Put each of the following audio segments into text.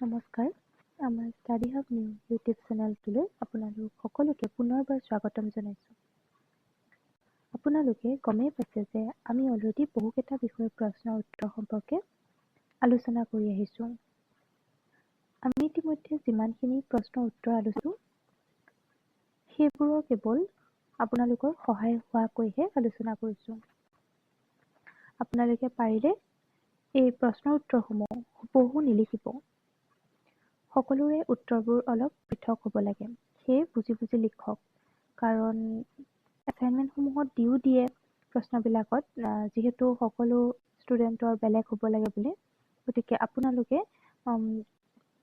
নমস্কাৰ, আমাৰ study hub new YouTube চেনেলটোলৈ আপোনালোক সকলোকে পুনৰবাৰ স্বাগতম জনাইছোঁ। আপোনালোকে গমেই পাইছে যে আমি অলৰেডি বহুকেইটা বিষয়ৰ প্ৰশ্ন উত্তৰ সম্পৰ্কে আলোচনা কৰি আহিছোঁ। আমি ইতিমধ্যে যিমানখিনি প্ৰশ্ন উত্তৰ আলোচনা সেইবোৰৰ কেৱল আপোনালোকৰ সহায় হোৱাকৈহে আলোচনা কৰিছোঁ। আপোনালোকে পাৰিলে এই প্ৰশ্ন উত্তৰসমূহ হুবহু নিলিখিব। সকলোৰে উত্তৰবোৰ অলপ পৃথক হ'ব লাগে। সেয়ে বুজি বুজি লিখক। কাৰণ এছাইনমেণ্টসমূহত দিয়ে প্ৰশ্নবিলাকত যিহেতু সকলো ষ্টুডেণ্টৰ বেলেগ হ'ব লাগে বুলি। গতিকে আপোনালোকে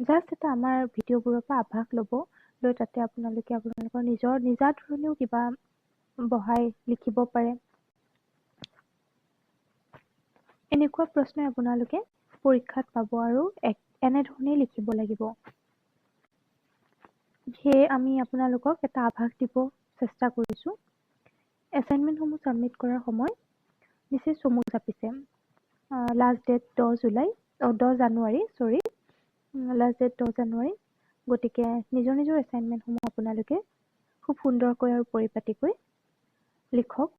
জাষ্ট এটা আমাৰ ভিডিঅ'বোৰৰ পৰা আভাস ল'ব, লৈ তাতে আপোনালোকে আপোনালোকৰ নিজা ধৰণেও কিবা বহাই লিখিব পাৰে। এনেকুৱা প্ৰশ্ন আপোনালোকে পৰীক্ষাত পাব আৰু এনেধৰণেই লিখিব লাগিব। সেয়ে আমি আপোনালোকক এটা আভাস দিব চেষ্টা কৰিছোঁ। এছাইনমেণ্টসমূহ ছাবমিট কৰাৰ সময় নিচেই চমু চাপিছে। লাষ্ট ডেট 10 জানুৱাৰী। লাষ্ট ডেট 10 জানুৱাৰী। গতিকে নিজৰ এছাইনমেণ্টসমূহ আপোনালোকে খুব সুন্দৰকৈ আৰু পৰিপাটিকৈ লিখক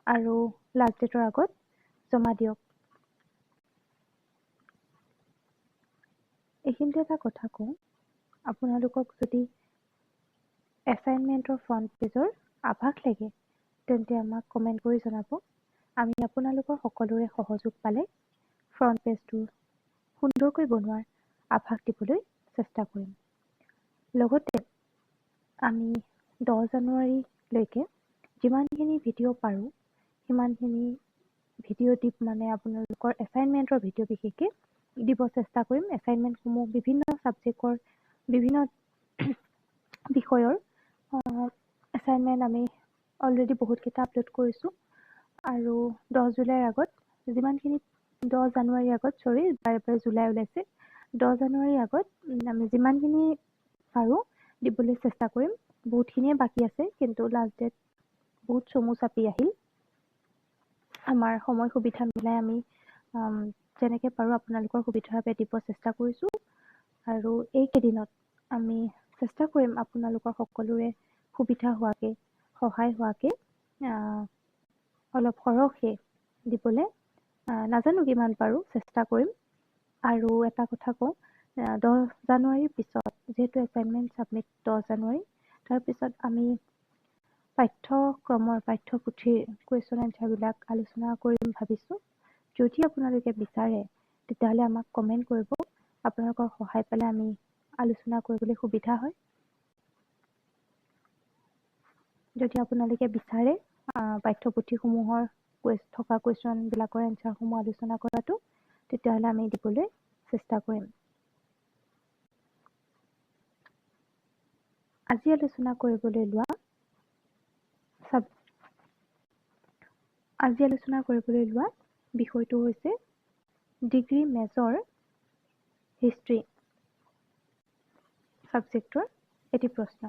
আৰু লাষ্ট ডেটৰ আগত জমা দিয়ক। এইখিনিতে এটা কথা কওঁ, আপোনালোকক যদি এছাইনমেণ্টৰ ফ্ৰণ্ট পেজৰ আভাস লাগে তেন্তে আমাক কমেণ্ট কৰি জনাব। আমি আপোনালোকৰ সকলোৰে সহযোগ পালে ফ্ৰণ্ট পেজটো সুন্দৰকৈ বনোৱাৰ আভাস দিবলৈ চেষ্টা কৰিম। লগতে আমি 10 জানুৱাৰীলৈকে যিমানখিনি ভিডিঅ' পাৰোঁ সিমানখিনি ভিডিঅ' দি আপোনালোকৰ এছাইনমেণ্টৰ ভিডিঅ' বিশেষকৈ দিব চেষ্টা কৰিম। এছাইনমেণ্টসমূহ বিভিন্ন ছাবজেক্টৰ বিভিন্ন বিষয়ৰ এছাইনমেণ্ট আমি অলৰেডি বহুতকেইটা আপলোড কৰিছোঁ আৰু 10 জানুৱাৰীৰ আগত বাৰে জুলাই ওলাইছে। 10 জানুৱাৰীৰ আগত আমি যিমানখিনি পাৰোঁ দিবলৈ চেষ্টা কৰিম। বহুতখিনিয়ে বাকী আছে, কিন্তু লাষ্ট ডেট বহুত চমু চাপি আহিল। আমাৰ সময় সুবিধা মিলাই আমি যেনেকৈ পাৰোঁ আপোনালোকৰ সুবিধাৰ বাবে দিব চেষ্টা কৰিছোঁ। আৰু এইকেইদিনত আমি চেষ্টা কৰিম আপোনালোকৰ সকলোৰে সুবিধা হোৱাকৈ, সহায় হোৱাকৈ অলপ সৰহকৈ দিবলৈ নাজানো কিমান পাৰোঁ, চেষ্টা কৰিম। আৰু এটা কথা কওঁ, 10 জানুৱাৰীৰ পিছত যিহেতু এছাইনমেণ্ট ছাবমিট 10 জানুৱাৰী, তাৰপিছত আমি পাঠ্যপুথিৰ কুৱেশ্যন এনচাৰবিলাক আলোচনা কৰিম ভাবিছোঁ। যদি আপোনালোকে বিচাৰে তেতিয়াহ'লে আমাক কমেণ্ট কৰিব। আপোনালোকৰ সহায় পালে আমি আলোচনা কৰিবলৈ সুবিধা হয়। যদি আপোনালোকে বিচাৰে পাঠ্যপুথিসমূহৰ থকা কুৱেশ্যনবিলাকৰ এনচাৰসমূহ আলোচনা কৰাটো, তেতিয়াহ'লে আমি দিবলৈ চেষ্টা কৰিম। আজি আলোচনা কৰিবলৈ লোৱা বিষয়টো হৈছে ডিগ্ৰী মেজৰ হিষ্ট্ৰী ছাবজেক্টৰ এটি প্ৰশ্ন।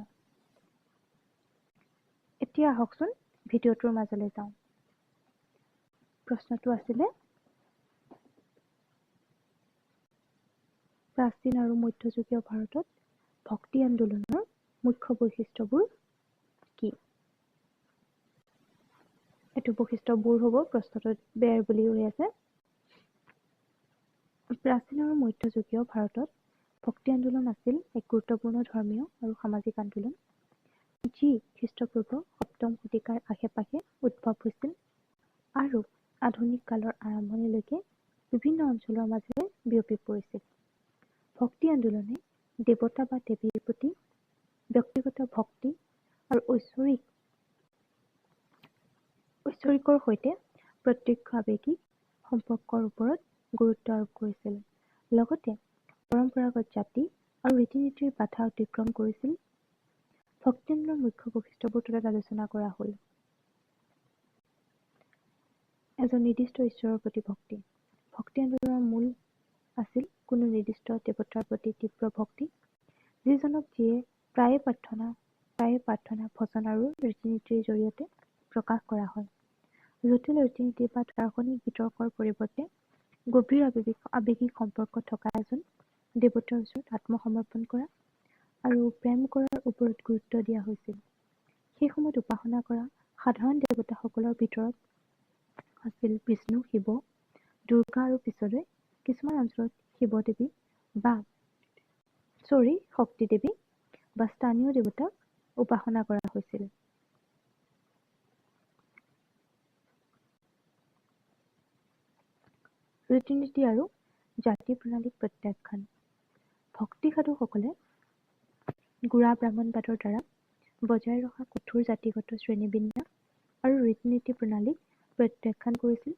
এতিয়া আহকচোন ভিডিঅ'টোৰ মাজলৈ যাওঁ। প্ৰশ্নটো আছিলে, প্ৰাচীন আৰু মধ্যযুগীয় ভাৰতত ভক্তি আন্দোলনৰ মুখ্য বৈশিষ্ট্যবোৰ কি? এইটো বৈশিষ্ট্যবোৰ হ'ব, প্ৰশ্নটোত বেৰ বুলি হৈ আছে। প্ৰাচীন আৰু মধ্যযুগীয় ভাৰতত ভক্তি আন্দোলন আছিল এক গুৰুত্বপূৰ্ণ ধৰ্মীয় আৰু সামাজিক আন্দোলন, যি খ্ৰীষ্টপূৰ্ব 7ম শতিকাৰ আশে-পাশে উদ্ভৱ হৈছিল আৰু আধুনিক কালৰ আৰম্ভণিলৈকে বিভিন্ন অঞ্চলৰ মাজেৰে বিয়পি পৰিছিল। ভক্তি আন্দোলনে দেৱতা বা দেৱীৰ প্ৰতি ব্যক্তিগত ভক্তি আৰু ঐশ্বৰিকৰ সৈতে প্ৰত্যক্ষ আৱেগিক সম্পৰ্কৰ ওপৰত গুৰুত্ব আৰোপ কৰিছিল। লগতে পৰম্পৰাগত জাতি আৰু ৰীতি-নীতিৰ বাধা অতিক্ৰম কৰিছিল। ভক্তি আন্দোলনৰ মুখ্য বৈশিষ্ট্যবোৰ তলত আলোচনা কৰা হ'ল। এজন নিৰ্দিষ্ট ঈশ্বৰৰ প্ৰতি ভক্তি। ভক্তি আন্দোলনৰ মূল আছিল কোনো নিৰ্দিষ্ট দেৱতাৰ প্ৰতি তীব্ৰ ভক্তি, যিয়ে প্ৰায়ে প্ৰাৰ্থনা, ভজন আৰু ৰীতি-নীতিৰ জৰিয়তে প্ৰকাশ কৰা হয়। জটিল ৰীতি-নীতি বা দাৰ্শনিক বিতৰ্কৰ পৰিৱৰ্তে গভীৰ আৱেগিক সম্পৰ্ক থকা এজন দেৱতাৰ ওচৰত আত্মসমৰ্পণ কৰা আৰু প্ৰেম কৰাৰ ওপৰত গুৰুত্ব দিয়া হৈছিল। সেই সময়ত উপাসনা কৰা সাধাৰণ দেৱতাসকলৰ ভিতৰত আছিল বিষ্ণু, শিৱ, দুৰ্গা আৰু পিছলৈ কিছুমান অঞ্চলত শিৱ দেৱী শক্তি দেৱী বা স্থানীয় দেৱতাক উপাসনা কৰা হৈছিল। ৰীতি-নীতি আৰু জাতি প্ৰণালীক প্ৰত্যাখ্যান। ভক্তি সাধুসকলে গোড়া ব্ৰাহ্মণবাদৰ দ্বাৰা বজাই ৰখা কঠোৰ জাতিগত শ্ৰেণীবিন্যাস আৰু ৰীতি-নীতি প্ৰণালীক প্ৰত্যাখ্যান কৰিছিল।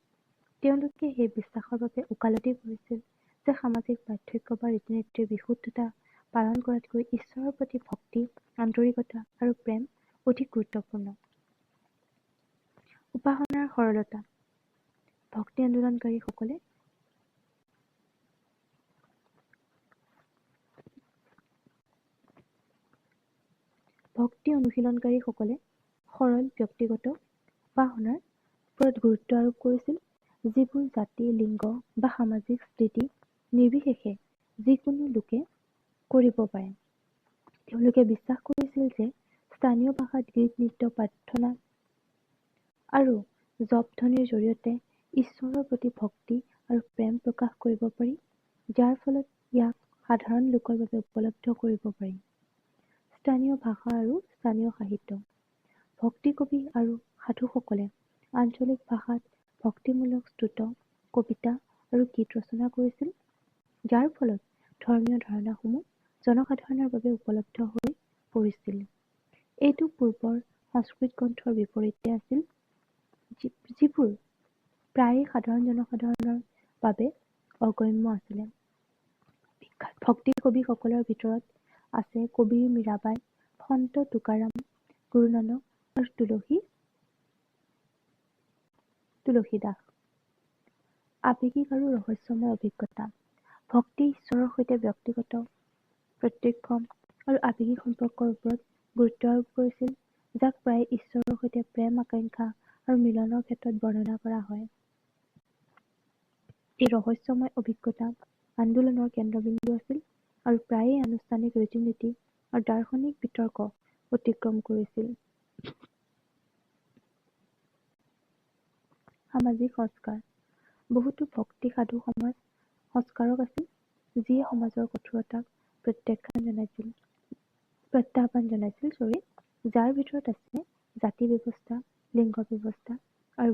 তেওঁলোকে সেই বিশ্বাসৰ বাবে ওকালতি কৰিছিল যে সামাজিক পাৰ্থক্য বা ৰীতি-নীতিৰ বিশুদ্ধতা পালন কৰাতকৈ ঈশ্বৰৰ প্ৰতি ভক্তি, আন্তৰিকতা আৰু প্ৰেম অধিক গুৰুত্বপূৰ্ণ। উপাসনাৰ সৰলতা। ভক্তি আন্দোলনকাৰীসকলে সৰল ব্যক্তিগত উপাসনাৰ ওপৰত গুৰুত্ব আৰোপ কৰিছিল, যিবোৰ জাতি, লিংগ বা সামাজিক স্থিতি নিৰ্বিশেষে যিকোনো লোকে কৰিব পাৰে। তেওঁলোকে বিশ্বাস কৰিছিল যে স্থানীয় ভাষাত গীত, নৃত্য, প্ৰাৰ্থনা আৰু জপ-ধ্বনিৰ জৰিয়তে ঈশ্বৰৰ প্ৰতি ভক্তি আৰু প্ৰেম প্ৰকাশ কৰিব পাৰি, যাৰ ফলত ইয়াক সাধাৰণ লোকৰ বাবে উপলব্ধ কৰিব পাৰি। স্থানীয় ভাষা আৰু স্থানীয় সাহিত্য। ভক্তি কবি আৰু সাধুসকলে আঞ্চলিক ভাষাত ভক্তিমূলক স্তুত, কবিতা আৰু গীত ৰচনা কৰিছিল, যাৰ ফলত ধৰ্মীয় ধাৰণাসমূহ জনসাধাৰণৰ বাবে উপলব্ধ হৈ পৰিছিল। এইটো পূৰ্বৰ সংস্কৃত গ্ৰন্থৰ বিপৰীতে আছিল, যিবোৰ প্ৰায়ে সাধাৰণ জনসাধাৰণৰ বাবে অগম্য আছিল। বিখ্যাত ভক্তি কবিসকলৰ ভিতৰত আছে কবিৰ মীৰাবাই, সন্ত তুকাৰাম, গুৰু নানক আৰু তুলসীদাস। আৱেগিক আৰু ৰহস্যময় অভিজ্ঞতা। ভক্তি ঈশ্বৰৰ সৈতে ব্যক্তিগত, প্ৰত্যক্ষ আৰু আৱেগিক সম্পৰ্কৰ ওপৰত গুৰুত্ব আৰোপ কৰিছিল, যাক প্ৰায়ে ঈশ্বৰৰ সৈতে প্ৰেম, আকাংক্ষা আৰু মিলনৰ ক্ষেত্ৰত বৰ্ণনা কৰা হয়। এই ৰহস্যময় অভিজ্ঞতা আন্দোলনৰ কেন্দ্ৰবিন্দু আছিল আৰু প্ৰায়ে আনুষ্ঠানিক ৰীতি-নীতি আৰু দাৰ্শনিক বিতৰ্ক অতিক্ৰম কৰিছিল। সামাজিক সংস্কাৰ। বহুতো ভক্তি সাধু সমাজ সংস্কাৰক আছিল, যিয়ে সমাজৰ কঠোৰতাক প্ৰত্যাহ্বান জনাইছিল, যাৰ ভিতৰত আছে জাতি ব্যৱস্থা, লিংগ ব্যৱস্থা আৰু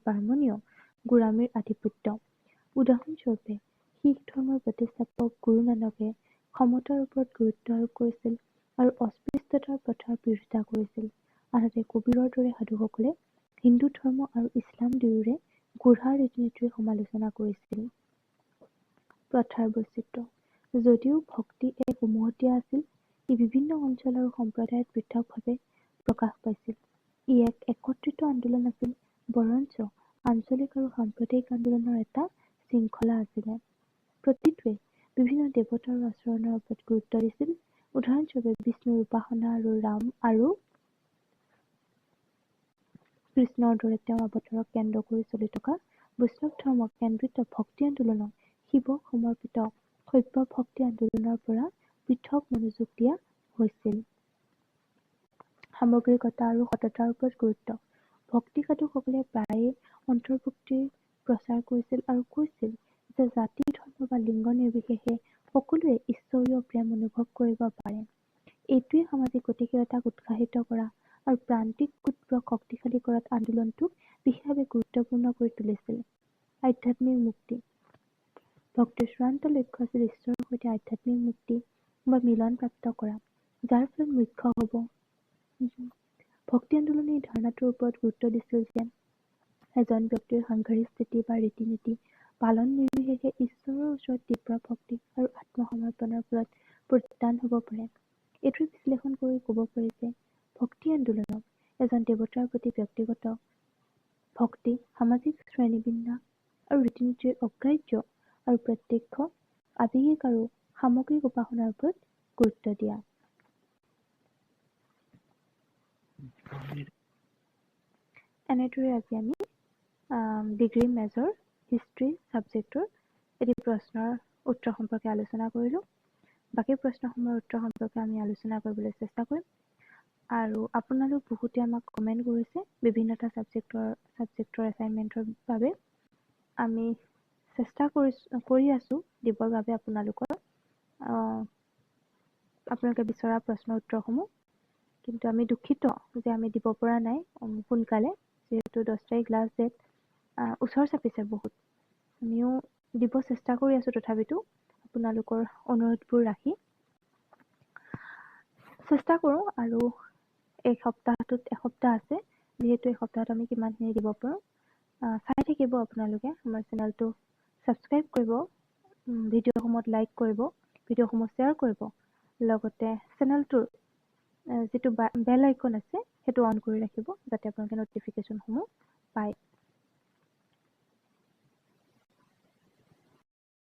ব্ৰাহ্মণীয় গোড়ামীৰ আধিপত্য। উদাহৰণস্বৰূপে, শিখ ধৰ্মৰ প্ৰতিষ্ঠাপক গুৰু নানকে সমতাৰ ওপৰত গুৰুত্ব আৰোপ কৰিছিল আৰু অস্পৃশ্যতাৰ প্ৰথাৰ বিৰোধিতা কৰিছিল। আনহাতে কবীৰৰ দৰে সাধুসকলে হিন্দু ধৰ্ম আৰু ইছলাম দুয়োৰে গূঢ় ৰীতি-নীতিৰ সমালোচনা কৰিছিল। প্ৰথাৰ বৈচিত্ৰ্য। যদিও ভক্তি এক উমৈহতীয়া আছিল, ই বিভিন্ন অঞ্চল আৰু সম্প্ৰদায়ত পৃথকভাৱে প্ৰকাশ পাইছিল। ই এক একত্ৰিত আন্দোলন আছিল, বৰঞ্চ আঞ্চলিক আৰু সাম্প্ৰদায়িক আন্দোলনৰ এটা শৃংখলা আছিল। প্ৰতিটোৱে বিভিন্ন দেৱতাৰ আচৰণৰ ওপৰত গুৰুত্ব দিছিল। উদাহৰণস্বৰূপে, বিষ্ণুৰ উপাসনা আৰু ৰাম আৰু কৃষ্ণৰ দৰে তেওঁৰ অৱতাৰক কেন্দ্ৰ কৰি চলি থকা বৈষ্ণৱ ধৰ্ম কেন্দ্ৰিত ভক্তি আন্দোলনক শিৱক সমৰ্পিত শৈৱ ভক্তি আন্দোলনৰ পৰা পৃথক মনোযোগ দিয়া হৈছিল। সামগ্ৰিকতা আৰু সততাৰ ওপৰত গুৰুত্ব। ভক্তি সাধুসকলে প্ৰায়ে অন্তৰ্ভুক্তিৰ প্ৰচাৰ কৰিছিল আৰু কৈছিল যে জাতি, ধৰ্ম বা লিংগ নিৰ্বিশেষে সকলোৱে ঈশ্বৰীয় প্ৰেম অনুভৱ কৰিব পাৰে। এইটোৱে সামাজিক গতিশীলতাক উৎসাহিত কৰা আৰু প্ৰান্তিক গোটবোৰক শক্তিশালী কৰাত আন্দোলনটোক বিশেষভাৱে গুৰুত্বপূৰ্ণ কৰি তুলিছিল। আধ্যাত্মিক মুক্তি। ভক্তিৰ চূড়ান্ত লক্ষ্য আছিল ঈশ্বৰৰ সৈতে আধ্যাত্মিক মুক্তি বা মিলন প্ৰাপ্ত কৰা, যাৰ ফলত মুখ্য হ'ব। ভক্তি আন্দোলনে এই ধাৰণাটোৰ ওপৰত গুৰুত্ব দিছিল যে এজন ব্যক্তিৰ সাংসাৰিক স্থিতি বা ৰীতি-নীতি পালন নিৰ্বিশেষে ঈশ্বৰৰ ওচৰত তীব্ৰ ভক্তি আৰু আত্মসমৰ্পণৰ ফলত প্ৰদান হ'ব পাৰে। এইটোৱে বিশ্লেষণ কৰি ক'ব পাৰি যে ভক্তি আন্দোলনক এজন দেৱতাৰ প্ৰতি ব্যক্তিগত ভক্তি, সামাজিক শ্ৰেণীবিন্যাস আৰু ৰীতি-নীতিৰ অগ্ৰাহ্য আৰু প্ৰত্যক্ষ, আৱেগিক আৰু সামগ্ৰিক উপাসনাৰ ওপৰত গুৰুত্ব দিয়া। এনেদৰে আজি আমি ডিগ্ৰী মেজৰ হিষ্ট্ৰী ছাবজেক্টৰ এটি প্ৰশ্নৰ উত্তৰ সম্পৰ্কে আলোচনা কৰিলোঁ। বাকী প্ৰশ্নসমূহৰ উত্তৰ সম্পৰ্কে আমি আলোচনা কৰিবলৈ চেষ্টা কৰিম। আৰু আপোনালোক বহুতে আমাক কমেণ্ট কৰিছে বিভিন্নটা ছাবজেক্টৰ এছাইনমেণ্টৰ বাবে। আমি চেষ্টা কৰি আছোঁ দিবৰ বাবে আপোনালোকে বিচৰা প্ৰশ্ন উত্তৰসমূহ। কিন্তু আমি দুখিত যে আমি দিব পৰা নাই সোনকালে, যিহেতু 10 তাৰিখ লাষ্ট ডেট ওচৰ চাপিছে বহুত। আমিও দিব চেষ্টা কৰি আছোঁ, তথাপিতো আপোনালোকৰ অনুৰোধবোৰ ৰাখি চেষ্টা কৰোঁ। আৰু এসপ্তাহ আছে, যিহেতু এই সপ্তাহত আমি কিমানখিনি দিব পাৰোঁ। চাই থাকিব আপোনালোকে, আমাৰ চেনেলটো ছাবস্ক্ৰাইব কৰিব, ভিডিঅ'সমূহত লাইক কৰিব, ভিডিঅ'সমূহ শ্বেয়াৰ কৰিব, লগতে চেনেলটোৰ যিটো বেল আইকন আছে সেইটো অন কৰি ৰাখিব, যাতে আপোনালোকে নটিফিকেশ্যনসমূহ পায়।